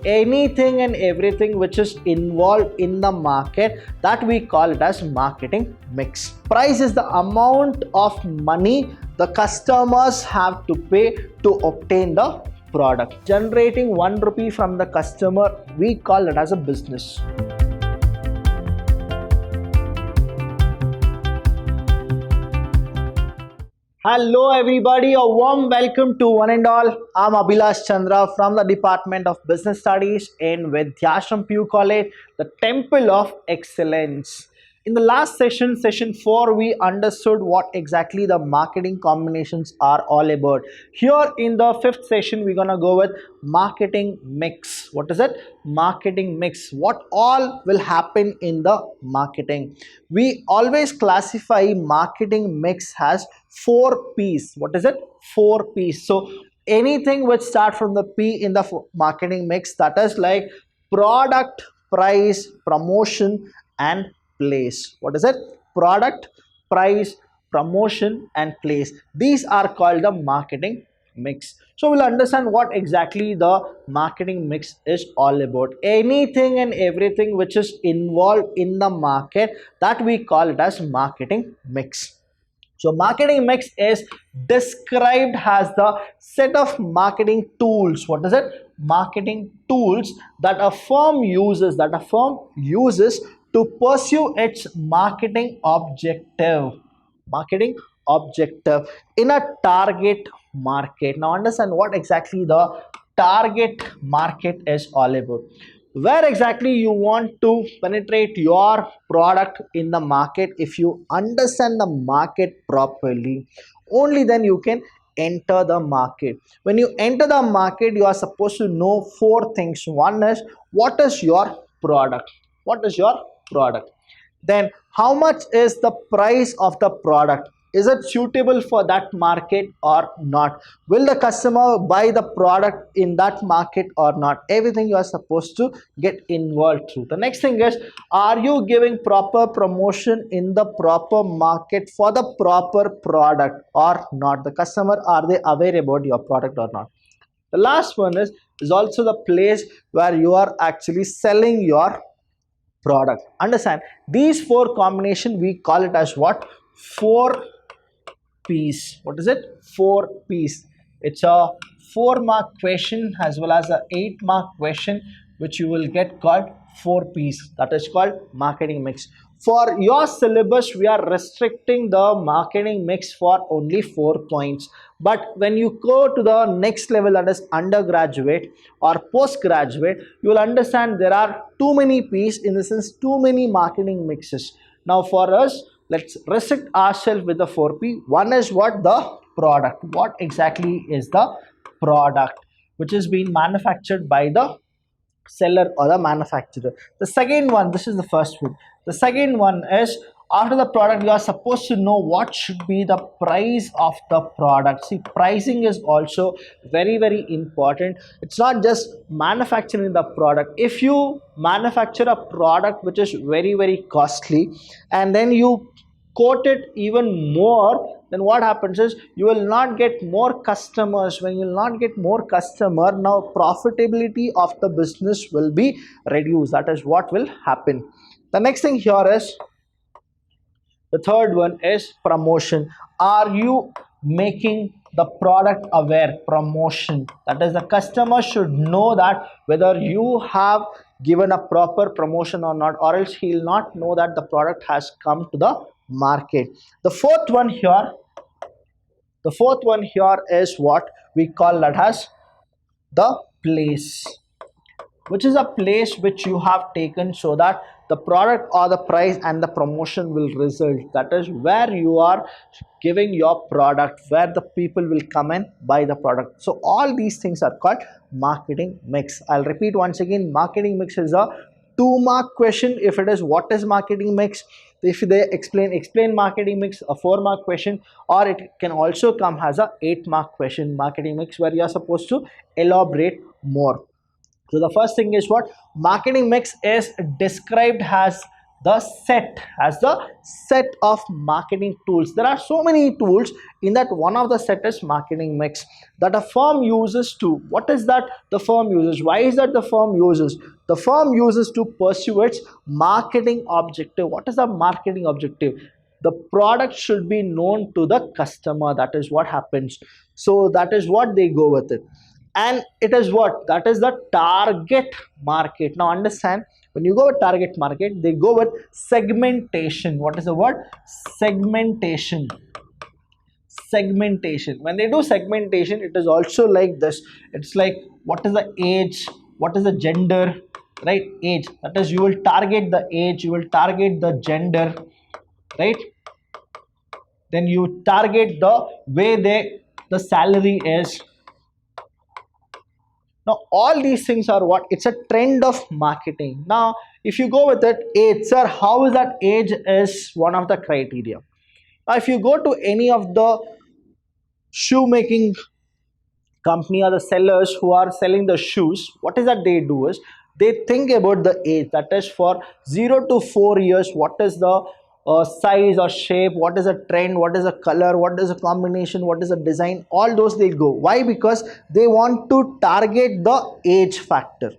anything and everything which is involved in the market, that we call it as marketing mix. Price is the amount of money the customers have to pay to obtain the product. Generating 1 rupee from the customer, we call it as a business. Hello everybody, a warm welcome to one and all. I'm Abhilash Chandra from the Department of Business Studies in Vidyashram PU College, the Temple of Excellence. In the last session, session 4, we understood what exactly the marketing combinations are all about. Here in the 5th session, we're gonna go with marketing mix. What is it? Marketing mix. What all will happen in the marketing? We always classify marketing mix as 4 P's. What is it? 4 P's. So anything which start from the P in the marketing mix, that is like product, price, promotion and place. What is it? Product, price, promotion and place. These are called the marketing mix. So we'll understand what exactly the marketing mix is all about. Anything and everything which is involved in the market, that we call it as marketing mix. So marketing mix is described as the set of marketing tools. What is it? Marketing tools that a firm uses to pursue its marketing objective in a target market. Now understand what exactly the target market is all about. Where exactly you want to penetrate your product in the market. If you understand the market properly, only then you can enter the market. When you enter the market, you are supposed to know 4 things. One is, what is your product? What is your product? Then how much is the price of the product? Is it suitable for that market or not? Will the customer buy the product in that market or not? Everything you are supposed to get involved through. The next thing is, are you giving proper promotion in the proper market for the proper product or not? The customer, are they aware about your product or not? The last one is also the place where you are actually selling your product. Understand, these 4 combination, we call it as what? 4 P's. What is it? 4 P's. It's a 4-mark question as well as a 8-mark question, which you will get called 4 P's. That is called marketing mix. For your syllabus, we are restricting the marketing mix for only 4 points. But when you go to the next level, that is undergraduate or postgraduate, you will understand there are too many P's, in the sense too many marketing mixes. Now for us, let's restrict ourselves with the 4 P. One is what? The product. What exactly is the product which is being manufactured by the seller or the manufacturer? The second one, this is the first one. The second one is, after the product, you are supposed to know what should be the price of the product. See, pricing is also very, very important. It's not just manufacturing the product. If you manufacture a product which is very, very costly and then you quote it even more, then what happens is you will not get more customers. When you will not get more customer, now profitability of the business will be reduced. That is what will happen. The next thing here is, the third one is promotion. Are you making the product aware? Promotion. That is, the customer should know that whether you have given a proper promotion or not, or else he will not know that the product has come to the market. The fourth one here is what we call that as the place, which is a place which you have taken so that the product or the price and the promotion will result. That is where you are giving your product, where the people will come and buy the product. So all these things are called marketing mix. I'll repeat once again, marketing mix is a 2-mark question if it is what is marketing mix. If they explain marketing mix, a 4-mark question, or it can also come as a 8-mark question, marketing mix, where you are supposed to elaborate more. So the first thing is what? Marketing mix is described as the set, as the set of marketing tools. There are so many tools. In that, one of the set is marketing mix that a firm uses to. What is that the firm uses? Why is that the firm uses? The firm uses to pursue its marketing objective. What is the marketing objective? The product should be known to the customer. That is what happens. So that is what they go with it. And it is what? That is the target market. Now understand, when you go with target market, they go with segmentation. What is the word? Segmentation. Segmentation. When they do segmentation, it is also like this. It's like, what is the age, what is the gender, right? Age, that is, you will target the age, you will target the gender, right? Then you target the way the salary is. Now all these things are what? It's a trend of marketing. Now if you go with it, age, sir, how is that age is one of the criteria. Now if you go to any of the shoemaking company or the sellers who are selling the shoes, what is that they do is they think about the age, that is for 0 to 4 years, what is the size or shape, what is a trend, what is a color, what is a combination, what is a design, all those they go. Why? Because they want to target the age factor.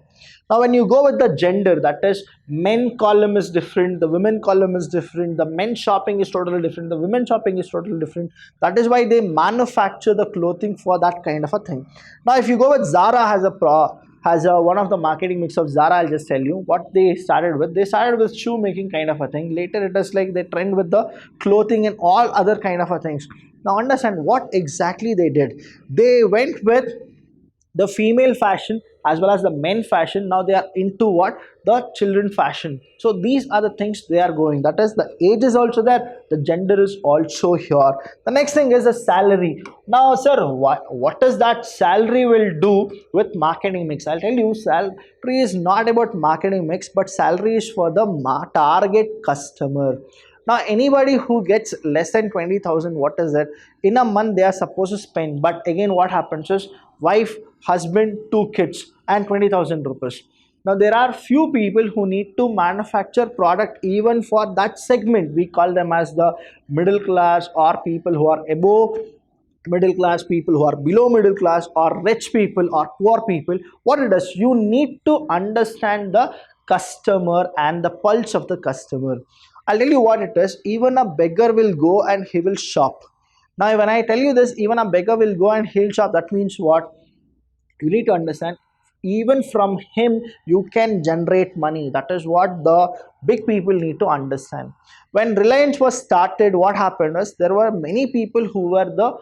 Now when you go with the gender, that is, men column is different, the women column is different, the men shopping is totally different, the women shopping is totally different. That is why they manufacture the clothing for that kind of a thing. Now if you go with Zara has a one of the marketing mix of Zara, I'll just tell you what they started with. They started with shoemaking kind of a thing. Later it is like they trend with the clothing and all other kind of a things. Now understand what exactly they did. They went with the female fashion as well as the men fashion. Now they are into what? The children fashion. So these are the things they are going. That is, the age is also there, the gender is also here. The next thing is the salary. Now sir, what does that salary will do with marketing mix? I'll tell you, salary is not about marketing mix, but salary is for the target customer. Now anybody who gets less than 20,000, what is it? In a month they are supposed to spend, but again what happens is wife, husband, 2 kids and 20,000 rupees. Now there are few people who need to manufacture product even for that segment. We call them as the middle class, or people who are above middle class, people who are below middle class, or rich people or poor people. What it does, you need to understand the customer and the pulse of the customer. I'll tell you what it is. Even a beggar will go and he will shop. Now when I tell you this, even a beggar will go and he'll shop, that means what? You need to understand, even from him you can generate money. That is what the big people need to understand. When Reliance was started, what happened is there were many people who were the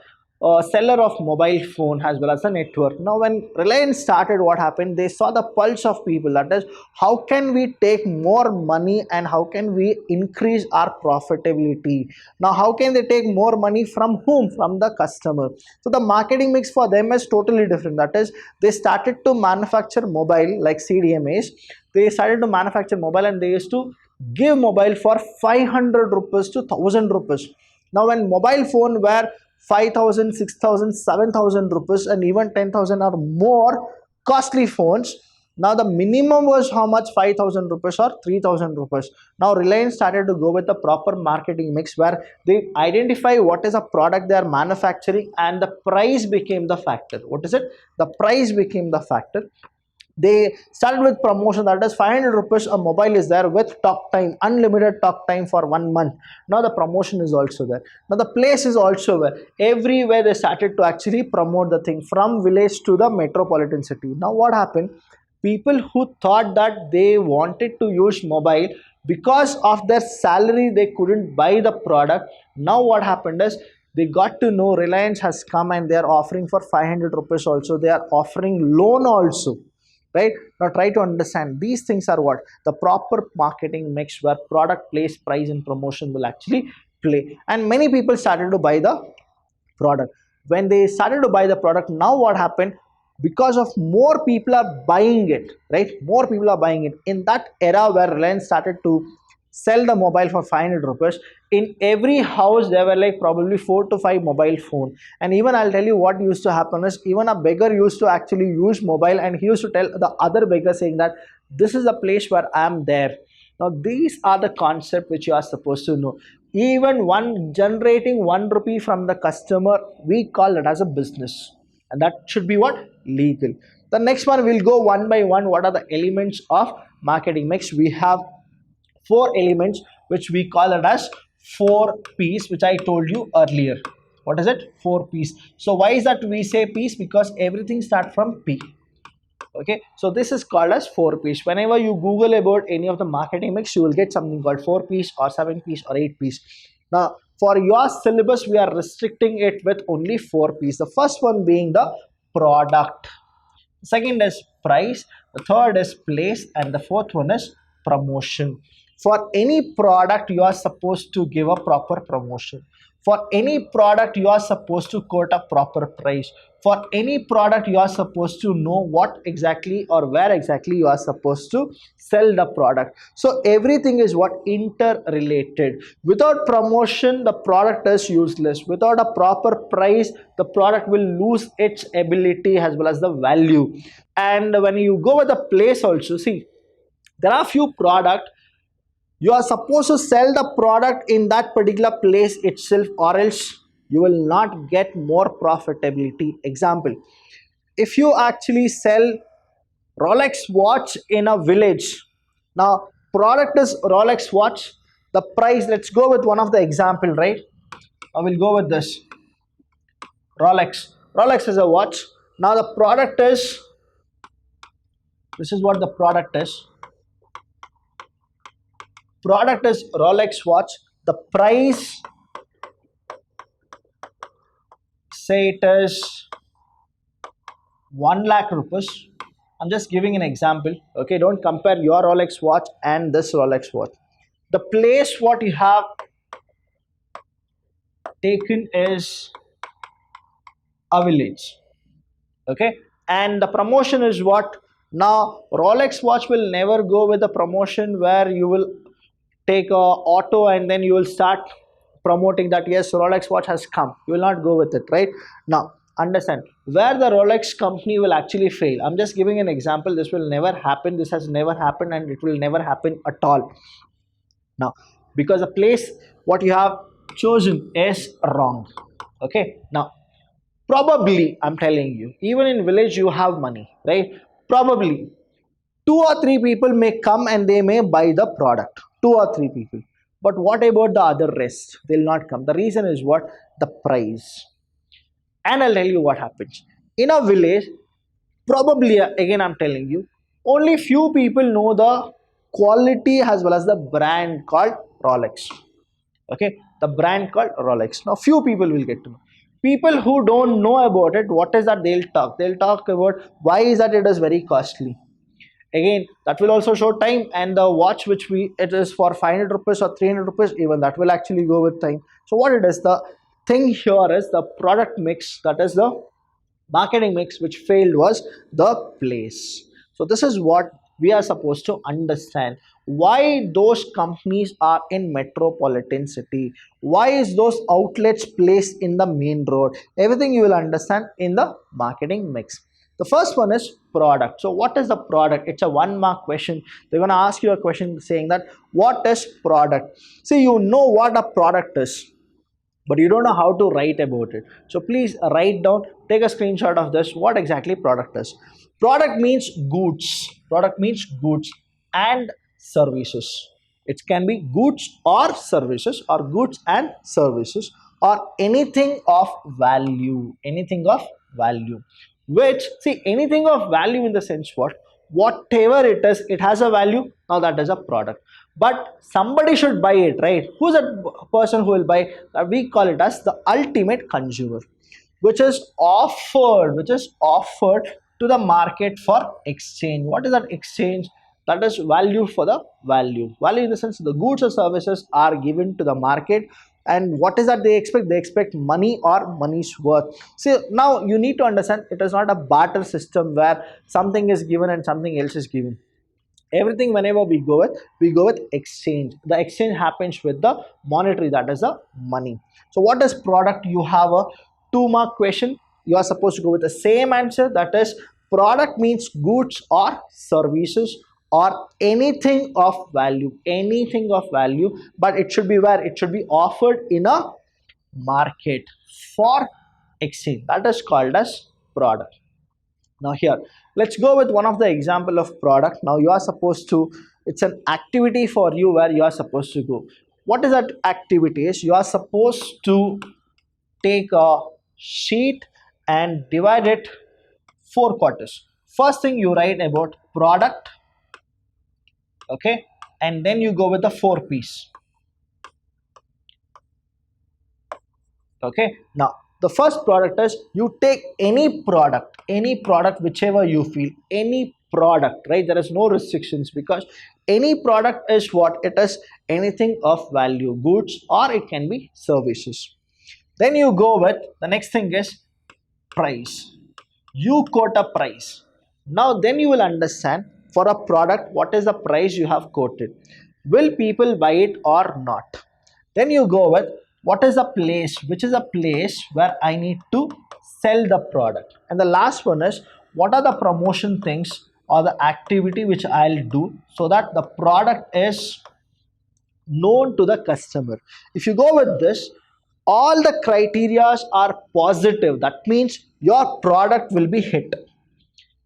seller of mobile phone as well as the network. Now when Reliance started, what happened? They saw the pulse of people, that is, how can we take more money and how can we increase our profitability. Now how can they take more money from whom? From the customer. So the marketing mix for them is totally different. That is, they started to manufacture mobile like CDMAs. They started to manufacture mobile and they used to give mobile for 500 rupees to 1000 rupees. Now when mobile phone were 5,000, 6,000, 7,000 rupees and even 10,000 or more costly phones, now the minimum was how much? 5,000 rupees or 3,000 rupees. Now Reliance started to go with the proper marketing mix where they identify what is a product they are manufacturing and the price became the factor. What is it? The price became the factor. They started with promotion, that is 500 rupees a mobile is there with talk time, unlimited talk time for 1 month. Now the promotion is also there. Now the place is also there. Everywhere they started to actually promote the thing, from village to the metropolitan city. Now what happened? People who thought that they wanted to use mobile, because of their salary they couldn't buy the product. Now what happened is they got to know Reliance has come and they are offering for 500 rupees also. They are offering loan also. Right? Now try to understand, these things are what? The proper marketing mix where product, place, price and promotion will actually play. And many people started to buy the product. When they started to buy the product, now what happened? Because of more people are buying it, right? More people are buying it. In that era where Reliance started to sell the mobile for 500 rupees, in every house there were like probably 4 to 5 mobile phone. And even I'll tell you what used to happen is, even a beggar used to actually use mobile and he used to tell the other beggar saying that this is the place where I am there. Now these are the concept which you are supposed to know. Even one generating 1 rupee from the customer, we call it as a business, and that should be what, legal. The next one, we'll go one by one. What are the elements of marketing mix? We have four elements which we call it as 4 P's, which I told you earlier. What is it? 4 P's. So why is that we say P's? Because everything starts from P. Okay, so this is called as 4 P's. Whenever you Google about any of the marketing mix, you will get something called 4 P's or 7 P's or 8 P's. Now for your syllabus, we are restricting it with only 4 P's. The first one being the product, second is price, the third is place, and the fourth one is promotion. For any product, you are supposed to give a proper promotion. For any product, you are supposed to quote a proper price. For any product, you are supposed to know what exactly or where exactly you are supposed to sell the product. So everything is what, interrelated. Without promotion, the product is useless. Without a proper price, the product will lose its ability as well as the value. And when you go with the place also, see, there are few products you are supposed to sell the product in that particular place itself, or else you will not get more profitability. Example, if you actually sell Rolex watch in a village, now product is Rolex watch, the price, let's go with one of the example, right? I will go with this Rolex is a watch. Now the product is, this is what the product is. Product is Rolex watch. The price, say it is 1 lakh rupees. I'm just giving an example. Okay, don't compare your Rolex watch and this Rolex watch. The place what you have taken is a village. Okay, and the promotion is what? Now Rolex watch will never go with the promotion where you will take a auto and then you will start promoting that yes, Rolex watch has come. You will not go with it, right? Now understand where the Rolex company will actually fail. I'm just giving an example. This will never happen, this has never happened, and it will never happen at all. Now because the place what you have chosen is wrong. Okay, now probably, I'm telling you, even in village you have money, right? Probably 2 or 3 people may come and they may buy the product, 2 or 3 people. But what about the other rest? They'll not come. The reason is what? The price. And I'll tell you what happens. In a village, probably, again I'm telling you, only few people know the quality as well as the brand called Rolex. Okay, the brand called Rolex. Now few people will get to know. People who don't know about it, what is that they'll talk? They'll talk about why is that it is very costly. Again, that will also show time, and the watch which it is for 500 rupees or 300 rupees, even that will actually go with time. So what it is, the thing here is the product mix, that is the marketing mix which failed was the place. So this is what we are supposed to understand. Why those companies are in metropolitan city, why is those outlets placed in the main road, everything you will understand in the marketing mix. The first one is product. So what is the product? It's a 1 mark question. They're going to ask you a question saying that what is product. See, you know what a product is, but you don't know how to write about it. So please write down, take a screenshot of this, what exactly product is. Product means goods. Product means goods and services. It can be goods or services, or goods and services, or anything of value. Anything of value. Which, see, anything of value in the sense what? Whatever it is, it has a value. Now that is a product. But somebody should buy it, right? Who's that person who will buy? We call it as the ultimate consumer, which is offered to the market for exchange. What is that exchange? That is value for the value. Value in the sense the goods or services are given to the market, and what is that they expect? They expect money or money's worth. So now you need to understand, it is not a barter system where something is given and something else is given. Everything, whenever we go with exchange. The exchange happens with the monetary, that is the money. So what is product? You have a 2 mark question. You are supposed to go with the same answer, that is product means goods or services, or anything of value, anything of value, but it should be where it should be offered in a market for exchange. That is called as product. Now here, let's go with one of the example of product. Now you are supposed to, it's an activity for you where you are supposed to go. What is that activity? Is you are supposed to take a sheet and divide it 4 quarters. First thing you write about product, okay, and then you go with the 4 piece. Okay, now the first product is you take any product whichever you feel, any product, right? There is no restrictions because any product is what it is, anything of value, goods, or it can be services. Then you go with the next thing is price. You quote a price. Now then you will understand for a product what is the price you have quoted. Will people buy it or not? Then you go with what is the place, which is a place where I need to sell the product. And the last one is what are the promotion things or the activity which I'll do so that the product is known to the customer. If you go with this, all the criterias are positive. That means your product will be hit.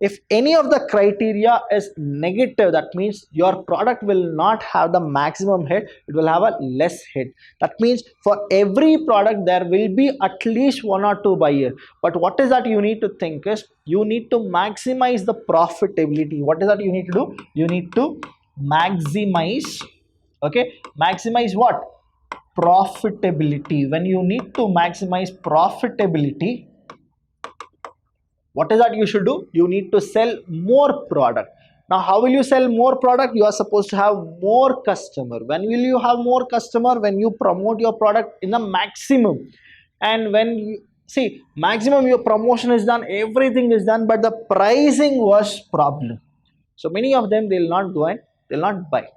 If any of the criteria is negative, that means your product will not have the maximum hit, it will have a less hit. That means for every product there will be at least 1 or 2 buyer. But what is that you need to think is you need to maximize the profitability. What is that you need to do? You need to maximize, okay, maximize what? Profitability. When you need to maximize profitability, what is that you should do? You need to sell more product. Now how will you sell more product? You are supposed to have more customer. When will you have more customer? When you promote your product in the maximum. And when you see maximum, your promotion is done, everything is done, but the pricing was problem. So many of them, they'll not go and they'll not buy.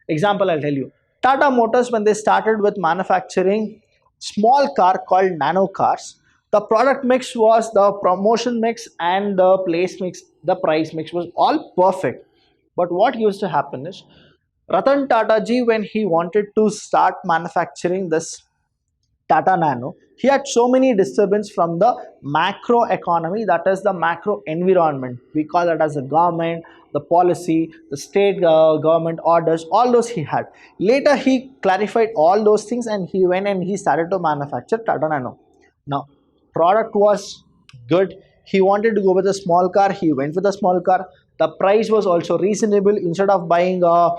Example, I'll tell you. Tata Motors, when they started with manufacturing small car called nano cars, the product mix was, the promotion mix and the place mix, the price mix was all perfect. But what used to happen is Ratan Tata ji, when he wanted to start manufacturing this Tata Nano, he had so many disturbance from the macro economy, that is the macro environment. We call that as the government, the policy, the state government orders, all those he had. Later he clarified all those things and he went and he started to manufacture Tata Nano. Now product was good. He wanted to go with a small car, he went with a small car. The price was also reasonable. Instead of buying a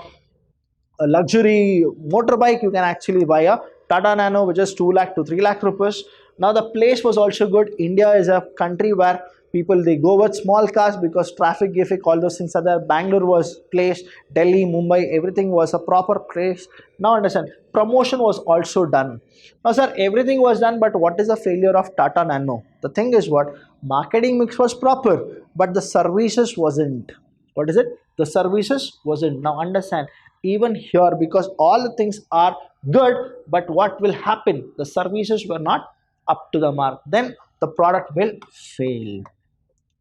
luxury motorbike, you can actually buy a Tata Nano which is 2 lakh to 3 lakh rupees. Now the place was also good. India is a country where people, they go with small cars because traffic, all those things are there. Bangalore was place, Delhi, Mumbai, everything was a proper place. Now understand, promotion was also done. Now sir, everything was done, but what is the failure of Tata Nano? The thing is what? Marketing mix was proper, but the services wasn't. What is it? The services wasn't. Now understand, even here, because all the things are good, but what will happen? The services were not up to the mark, then the product will fail.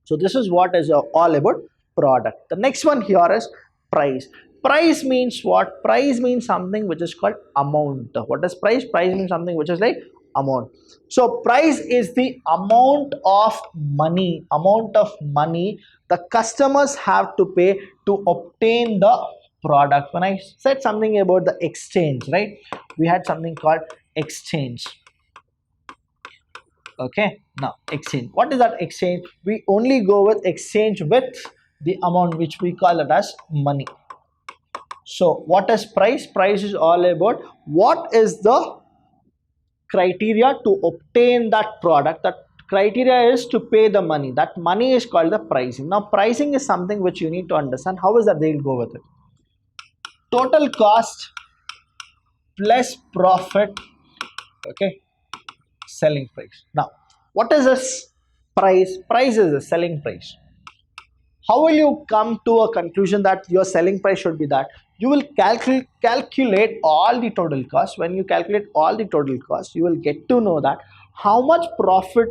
So this is what is all about product. The next one here is price. Price means what? Price means something which is called amount. What is price? Price means something which is like amount. So price is the amount of money the customers have to pay to obtain the product. When I said something about the exchange, right, we had something called exchange. Okay, now exchange, what is that exchange? We only go with exchange with the amount which we call it as money. So what is price? Price is all about what is the criteria to obtain that product. That criteria is to pay the money. That money is called the pricing. Now pricing is something which you need to understand. How is that they'll go with it? Total cost plus profit, okay, selling price. Now what is this price? Price is the selling price. How will you come to a conclusion that your selling price should be that? You will calculate all the total cost. When you calculate all the total cost, you will get to know that how much profit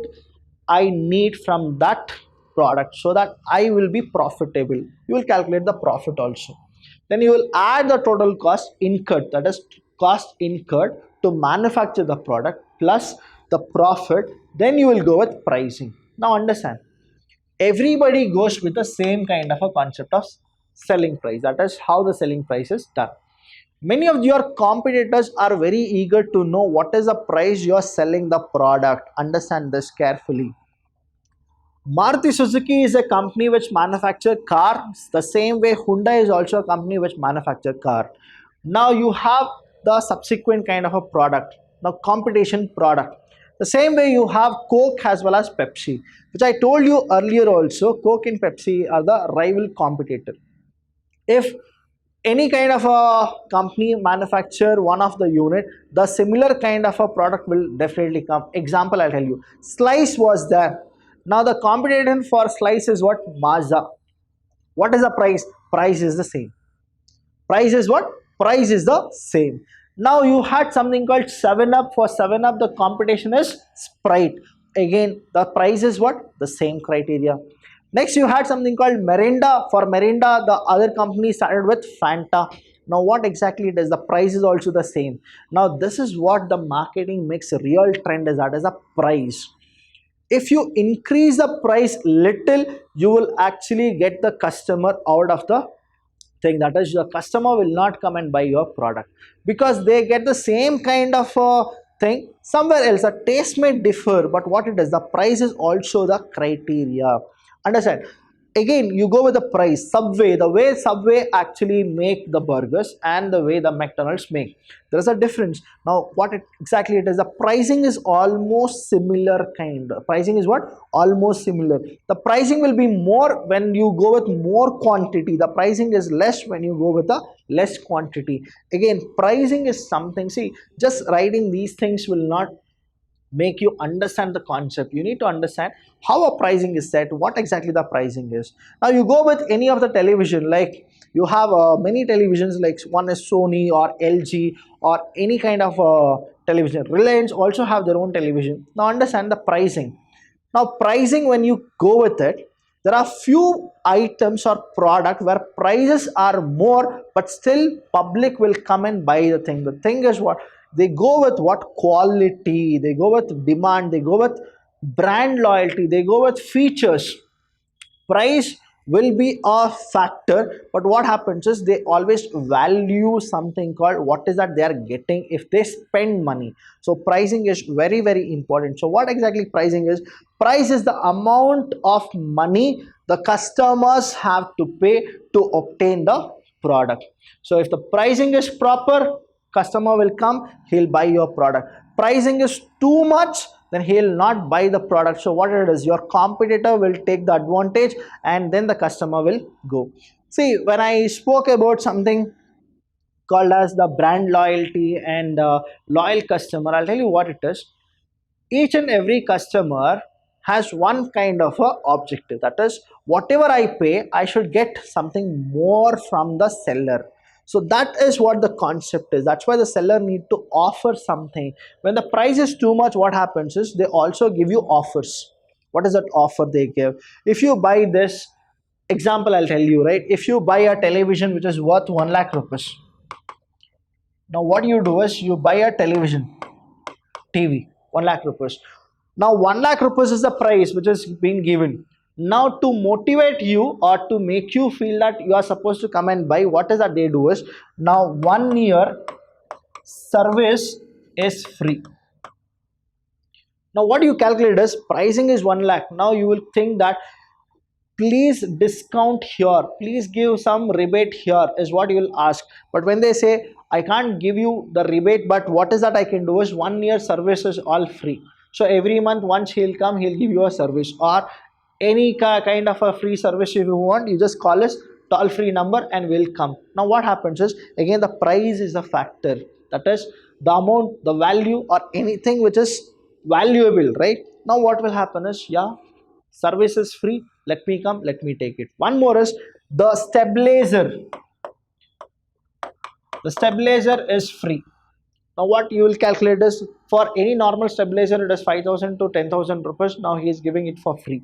I need from that product so that I will be profitable. You will calculate the profit also. Then you will add the total cost incurred, that is cost incurred to manufacture the product plus the profit. Then you will go with pricing. Now understand, everybody goes with the same kind of a concept of selling price, that is how the selling price is done. Many of your competitors are very eager to know what is the price you are selling the product. Understand this carefully. Maruti Suzuki is a company which manufactures cars the same way Hyundai is also a company which manufactures car. Now you have the subsequent kind of a product, now competition product. The same way you have Coke as well as Pepsi, which I told you earlier also, Coke and Pepsi are the rival competitor. If any kind of a company manufacture one of the unit, the similar kind of a product will definitely come. Example, I'll tell you, Slice was there. Now the competition for Slice is what? Mazda. What is the price? Price is the same. Price is what? Price is the same. Now you had something called 7 Up. For 7 Up, the competition is Sprite. Again, the price is what? The same criteria. Next, you had something called Mirinda. For Mirinda, the other company started with Fanta. Now, what exactly it is? The price is also the same. Now, this is what the marketing makes a real trend is, that is a price. If you increase the price little, you will actually get the customer out of the thing, that is the customer will not come and buy your product because they get the same kind of thing somewhere else. The taste may differ, but what it is, the price is also the criteria. Understand? Again, you go with the price. Subway, the way Subway actually make the burgers and the way the McDonald's make, there is a difference. Now what exactly it is, the pricing is almost similar kind. Pricing is what? Almost similar. The pricing will be more when you go with more quantity, the pricing is less when you go with the less quantity. Again, pricing is something, see, just writing these things will not make you understand the concept. You need to understand how a pricing is set, what exactly the pricing is. Now you go with any of the television, like you have many televisions, like one is Sony or LG or any kind of television. Reliance also have their own television. Now understand the pricing. Now pricing, when you go with it, there are few items or product where prices are more, but still public will come and buy the thing. The thing is what? They go with what? Quality. They go with demand. They go with brand loyalty. They go with features. Price will be a factor, but what happens is they always value something called what is that they are getting if they spend money. So pricing is very, very important. So what exactly pricing is? Price is the amount of money the customers have to pay to obtain the product. So if the pricing is proper, customer will come, he'll buy your product. Pricing is too much, then he'll not buy the product. So what it is, your competitor will take the advantage and then the customer will go. See, when I spoke about something called as the brand loyalty and loyal customer, I'll tell you what it is. Each and every customer has one kind of a objective, that is whatever I pay, I should get something more from the seller. So that is what the concept is. That's why the seller need to offer something. When the price is too much, what happens is they also give you offers. What is that offer they give? If you buy this, example I'll tell you, right? If you buy a television which is worth 1 lakh rupees, now what you do is you buy a television, TV, 1 lakh rupees. Now 1 lakh rupees is the price which is being given. Now to motivate you or to make you feel that you are supposed to come and buy, what is that they do is, now 1 year service is free. Now what you calculate is, pricing is 1 lakh. Now you will think that please discount here, please give some rebate here, is what you will ask. But when they say I can't give you the rebate, but what is that I can do is 1 year service is all free. So every month once he'll come, he'll give you a service, or any kind of a free service if you want, you just call us toll free number and will come. Now what happens is, again the price is a factor, that is the amount, the value or anything which is valuable, right? Now what will happen is, yeah, service is free, let me come, let me take it. One more is the stabilizer. The stabilizer is free. Now what you will calculate is, for any normal stabilizer it is 5,000 to 10,000 rupees. Now he is giving it for free.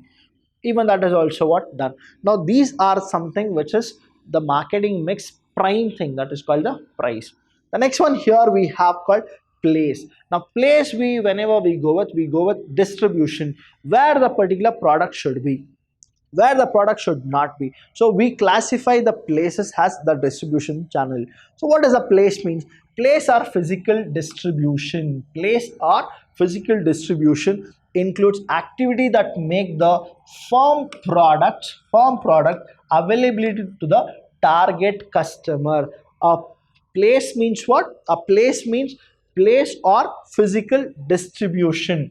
Even that is also what done. Now these are something which is the marketing mix prime thing, that is called the price. The next one here we have called place. Now place, we whenever we go with distribution, where the particular product should be, where the product should not be. So we classify the places as the distribution channel. So what does a place means? Place or physical distribution. Place or physical distribution includes activity that make the firm product availability to the target customer. A place means what? A place means place or physical distribution,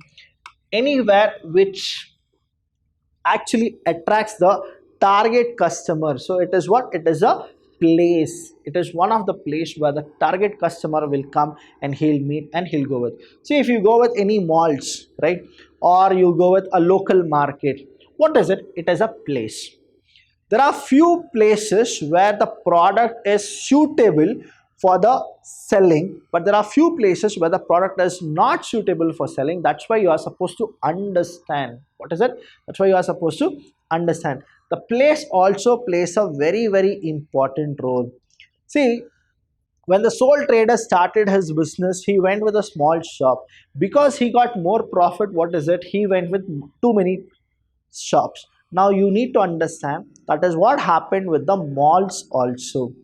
anywhere which actually attracts the target customer. So it is what? It is a place. It is one of the place where the target customer will come and he'll meet and he'll go with. See, if you go with any malls, right, or you go with a local market, what is it? It is a place. There are few places where the product is suitable for the selling, but there are few places where the product is not suitable for selling. That's why you are supposed to understand. What is it? That's why you are supposed to understand. The place also plays a very, very important role. See, when the sole trader started his business, he went with a small shop. Because he got more profit, what is it? He went with too many shops. Now you need to understand that is what happened with the malls also.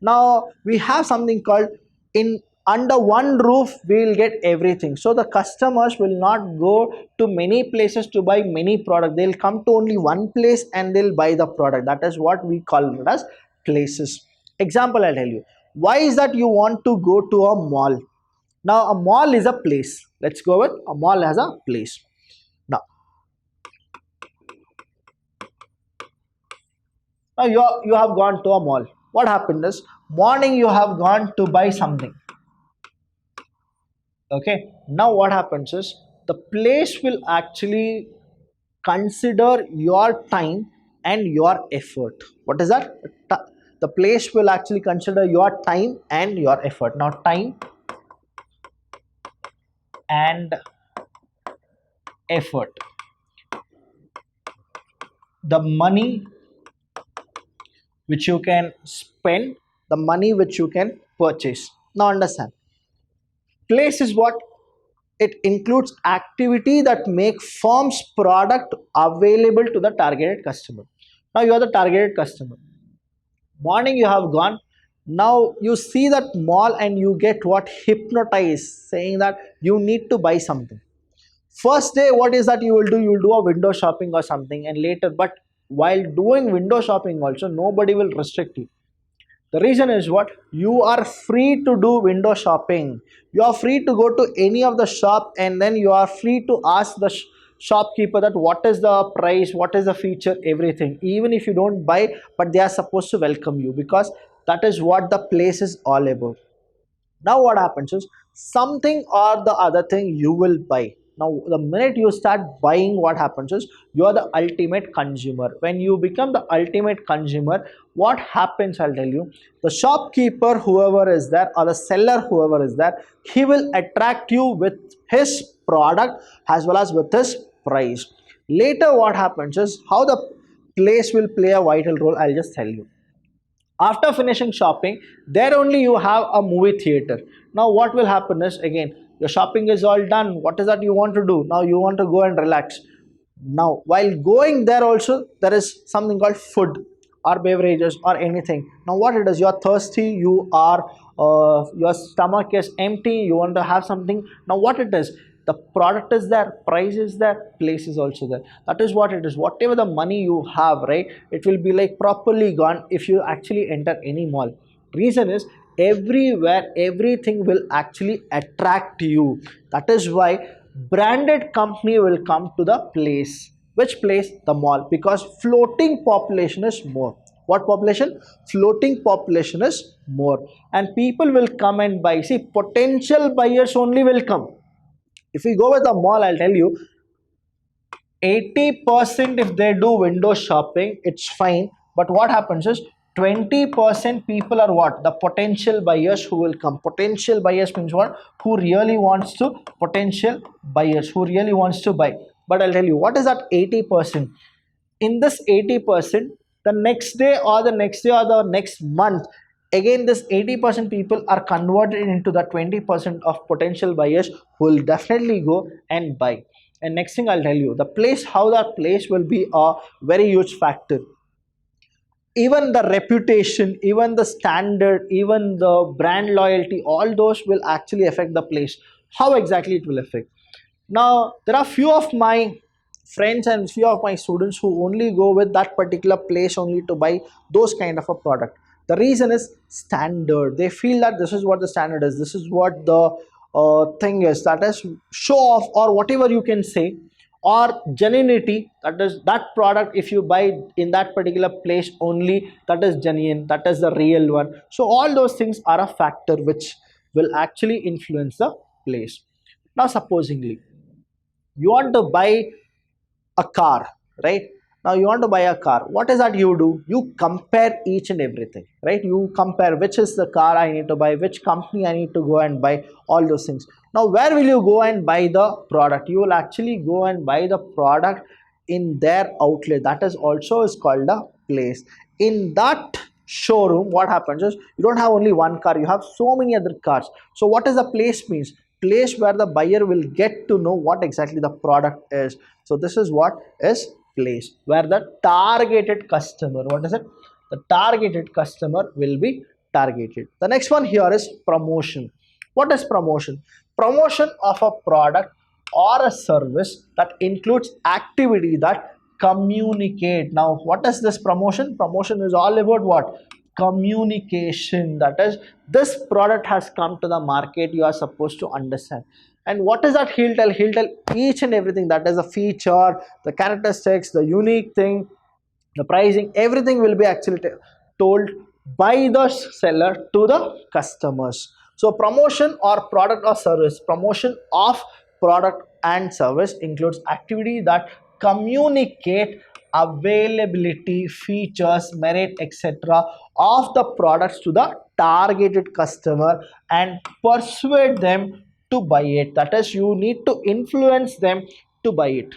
Now we have something called, in under one roof we will get everything. So the customers will not go to many places to buy many product. They'll come to only one place and they'll buy the product. That is what we call it as places. Example, I'll tell you. Why is that you want to go to a mall? Now a mall is a place. Let's go with a mall as a place. Now you have gone to a mall. What happened is, morning you have gone to buy something. Okay. Now what happens is, the place will actually consider your time and your effort. What is that? The place will actually consider your time and your effort. Now time and effort. The money which you can spend, the money which you can purchase. Now understand, place is what? It includes activity that make firm's product available to the targeted customer. Now you are the targeted customer. Morning you have gone. Now you see that mall and you get what? Hypnotized, saying that you need to buy something. First day, what is that you will do? You will do a window shopping or something, and later, but while doing window shopping also, nobody will restrict you. The reason is what? You are free to do window shopping. You are free to go to any of the shop, and then you are free to ask the shopkeeper that what is the price, what is the feature, everything. Even if you don't buy, but they are supposed to welcome you, because that is what the place is all about. Now what happens is, something or the other thing you will buy. Now the minute you start buying, what happens is, you are the ultimate consumer. When you become the ultimate consumer, what happens? I'll tell you. The shopkeeper, whoever is there, or the seller, whoever is there, he will attract you with his product as well as with his price. Later what happens is, how the place will play a vital role, I'll just tell you. After finishing shopping, there only you have a movie theater. Now what will happen is, again, your shopping is all done. What is that you want to do? Now you want to go and relax. Now while going there also, there is something called food or beverages or anything. Now what it is, you are thirsty, you are your stomach is empty, you want to have something. Now what it is, the product is there, price is there, place is also there. That is what it is. Whatever the money you have, right, it will be like properly gone if you actually enter any mall. Reason is, everywhere everything will actually attract you. That is why branded company will come to the place. Which place? The mall. Because floating population is more. What population? Floating population is more, and people will come and buy. See, potential buyers only will come. If we go with a mall, I'll tell you, 80% if they do window shopping, it's fine. But what happens is, 20% people are what? The potential buyers who will come. Potential buyers means what? Who really wants to, potential buyers who really wants to buy. But I'll tell you, what is that 80%? In this 80%, the next day or the next month, again this 80% people are converted into the 20% of potential buyers who will definitely go and buy. And next thing I'll tell you, the place, how that place will be a very huge factor. Even the reputation, even the standard, even the brand loyalty, all those will actually affect the place. How exactly it will affect? Now there are few of my friends and few of my students who only go with that particular place only to buy those kind of a product. The reason is standard. They feel that this is what the standard is, this is what the thing is, that is show off or whatever you can say, or genuinity, that is that product if you buy in that particular place only, that is genuine, that is the real one. So all those things are a factor which will actually influence the place. Now supposingly you want to buy a car, right? Now you want to buy a car, what is that you do? You compare each and everything, right? You compare which is the car I need to buy, which company I need to go and buy, all those things. Now where will you go and buy the product? You will actually go and buy the product in their outlet, that is also is called a place. In that showroom, what happens is you don't have only one car, you have so many other cars. So what is the place means? Place where the buyer will get to know what exactly the product is. So this is what is place, where the targeted customer, what is it? The targeted customer will be targeted. The next one here is promotion. What is promotion? Promotion of a product or a service that includes activity that communicate. Now what is this promotion? Promotion is all about what? Communication. That is, this product has come to the market, you are supposed to understand. And what is that he'll tell? He'll tell each and everything, that is the feature, the characteristics, the unique thing, the pricing, everything will be actually told by the seller to the customers. So promotion or product or service, promotion of product and service includes activity that communicate availability, features, merit, etc. of the products to the targeted customer and persuade them to buy it. That is, you need to influence them to buy it.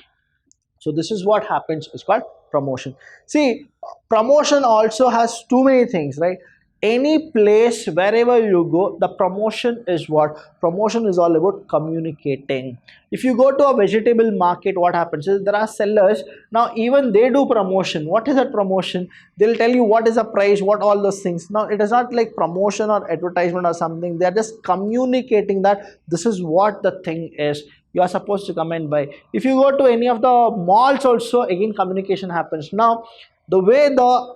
So this is what happens, it's called promotion. See, promotion also has too many things, right? Any place, wherever you go, the promotion is what? Promotion is all about communicating. If you go to a vegetable market, what happens is there are sellers. Now even they do promotion. What is that promotion? They'll tell you what is the price, what all those things. Now it is not like promotion or advertisement or something, they are just communicating that this is what the thing is, you are supposed to come and buy. If you go to any of the malls also, again communication happens. Now the way the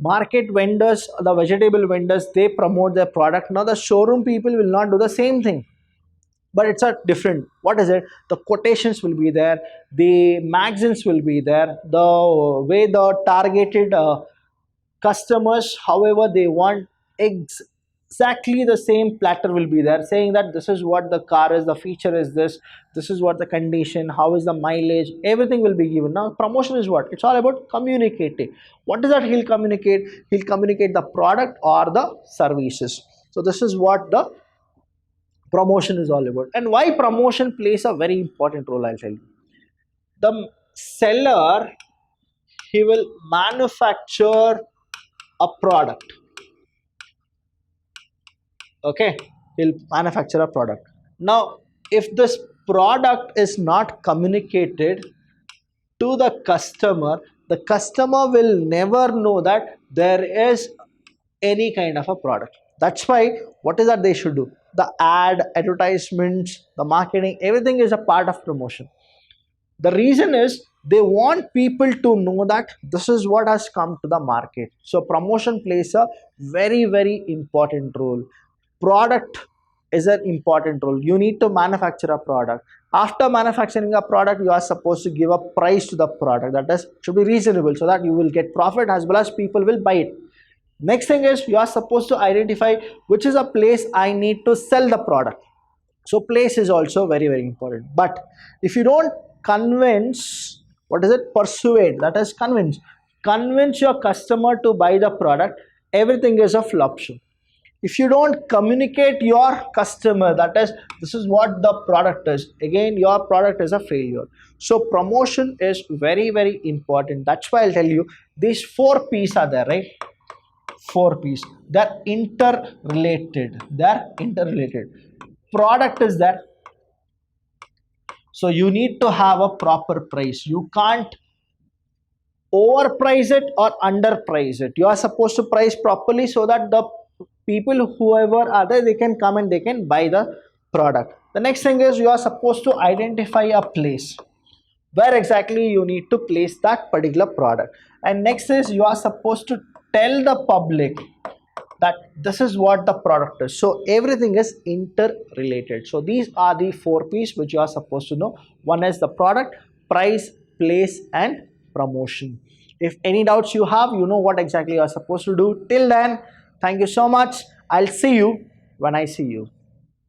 market vendors, the vegetable vendors, they promote their product, now the showroom people will not do the same thing, but it's a different. What is it? The quotations will be there, the magazines will be there, the way the targeted customers, however they want, exactly the same platter will be there, saying that this is what the car is, the feature is this is what the condition, how is the mileage, everything will be given. Now promotion is what? It's all about communicating. What is that he'll communicate? He'll communicate the product or the services. So this is what the promotion is all about. And why promotion plays a very important role, I'll tell you. The seller, he will manufacture a product, okay? He'll manufacture a product. Now if this product is not communicated to the customer will never know that there is any kind of a product. That's why what is that they should do? The ad, advertisements, the marketing, everything is a part of promotion. The reason is they want people to know that this is what has come to the market. So promotion plays a very, very important role. Product is an important role. You need to manufacture a product. After manufacturing a product, you are supposed to give a price to the product, that is, should be reasonable, so that you will get profit as well as people will buy it. Next thing is you are supposed to identify which is a place I need to sell the product. So place is also very, very important. But if you don't convince, what is it? Persuade, that is convince your customer to buy the product, everything is a flop show. If you don't communicate your customer, that is, this is what the product is, again your product is a failure. So promotion is very, very important. That's why I'll tell you these 4 P's are there, right? four P's. They're interrelated. They're interrelated. Product is there. So you need to have a proper price. You can't overprice it or underprice it. You are supposed to price properly so that the people, whoever are there, they can come and they can buy the product. The next thing is you are supposed to identify a place where exactly you need to place that particular product. And next is you are supposed to tell the public that this is what the product is. So everything is interrelated. So these are the four P's which you are supposed to know. One is the product, price, place, and promotion. If any doubts you have, you know what exactly you are supposed to do. Till then, thank you so much. I'll see you when I see you.